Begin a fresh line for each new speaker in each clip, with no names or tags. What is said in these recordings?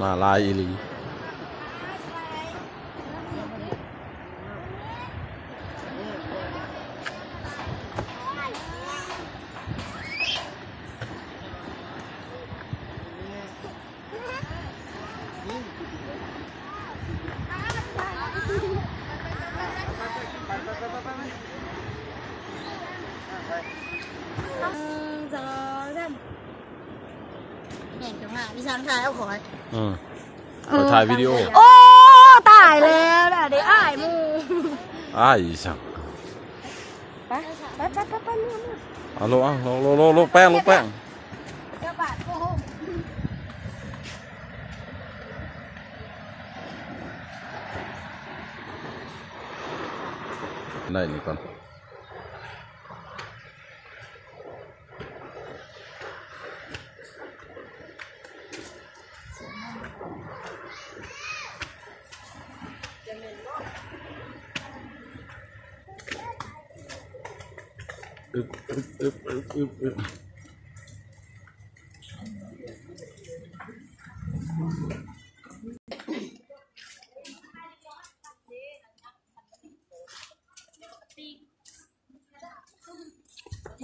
มาลายอีหลี
เห็นจังหวะพี่ช้างถ่ายเอาขอย
ถ่ายวิดีโอ
โอ้ตายแล้วน่ะเดี๋ยวอ้ายมู
อ้ายสั่ง
ไปนู่น
เอาลงแป้ง
เจ้าบาทโอ้โห
ได้นี่ก่อน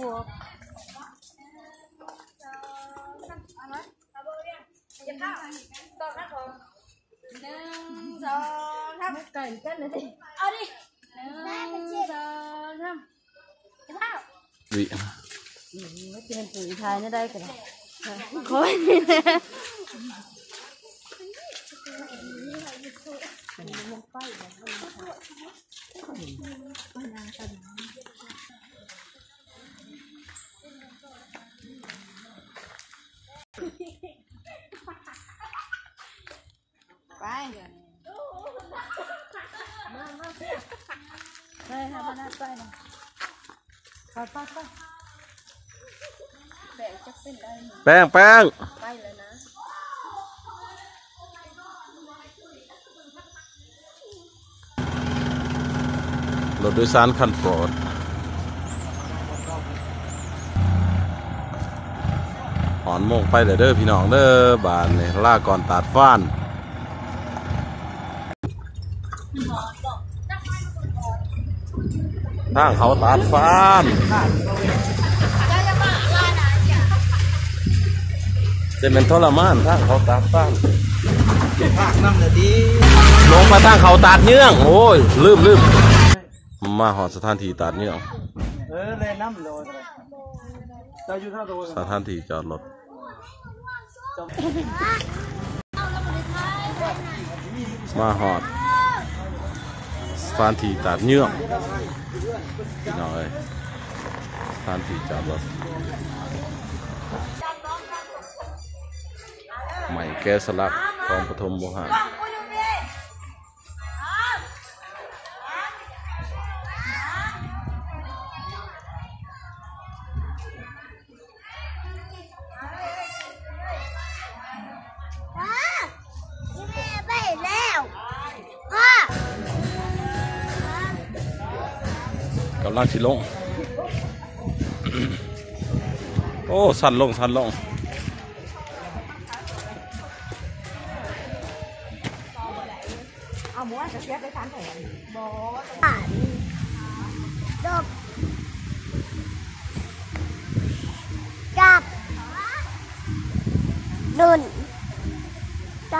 หัวไก่กันเลยดิเอาดิ
วิ
ไม่เป็นปุ๋ยไทยนี่ได้กันคอยนี่แหละไปไปค่ะพนักไปนะไปแบ่งจะเป็นได้
แป้ง
ไปเลยนะ
รถโดยสารคันโปรดหอนโมงไปเลยเด้อพี่น้องเด้อบานนี่ล่าก่อนตัดฟ้านทางเขาตัดฟ้านจะเป็นทรมานทางเขาตัดฟ้าน
ภาคน้ำเลยดี
ลงมาทางเขาตัดเนื้องโอ้ยลืมมาหอดสถานที่ตัดเนื้อง
เลยน้ำโดนเราอยู่ท่าโดน
สถานที่จอดรถมาหอดสถานที่ตัดเนื้องพี่น้องเอ้ยสถานที่จอดรถใหม่แกสลักของปฐมโมหะกำลังชิลงโอ้สั่นลง
เอาหมูจะเสียไปทานแผงบอดบกับดุนใจ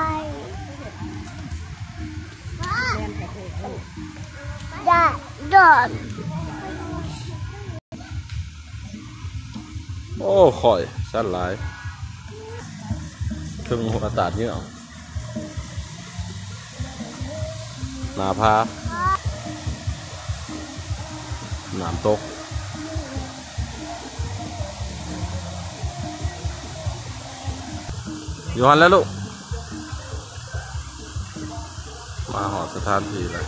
ได้ดอน
โอ้ข่อยสั่นหลายถึงหัวตัดเนื้อหนาพาหนามตกอยู่หันแล้วลูกมาหอดสถานที่เลย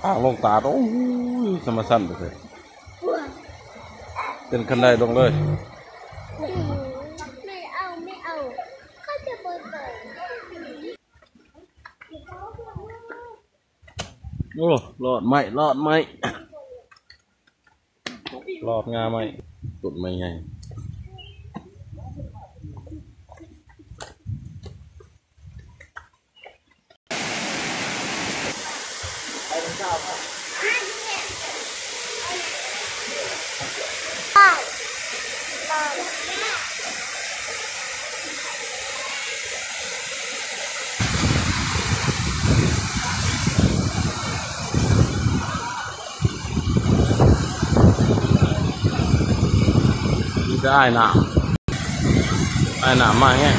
ทางลงตาดโอ้ยสมสั้นเลยเป็นคันไดลงเลย
ไม่เอาไม่เอาเขาจะเปิด
โอ้รอดไหมรอดไหมรอดงาไหมตุดไม่ไงได้หนามได้หนามมาแห้ง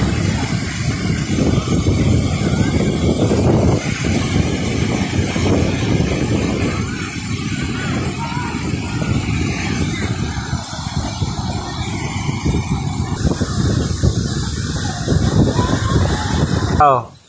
เอา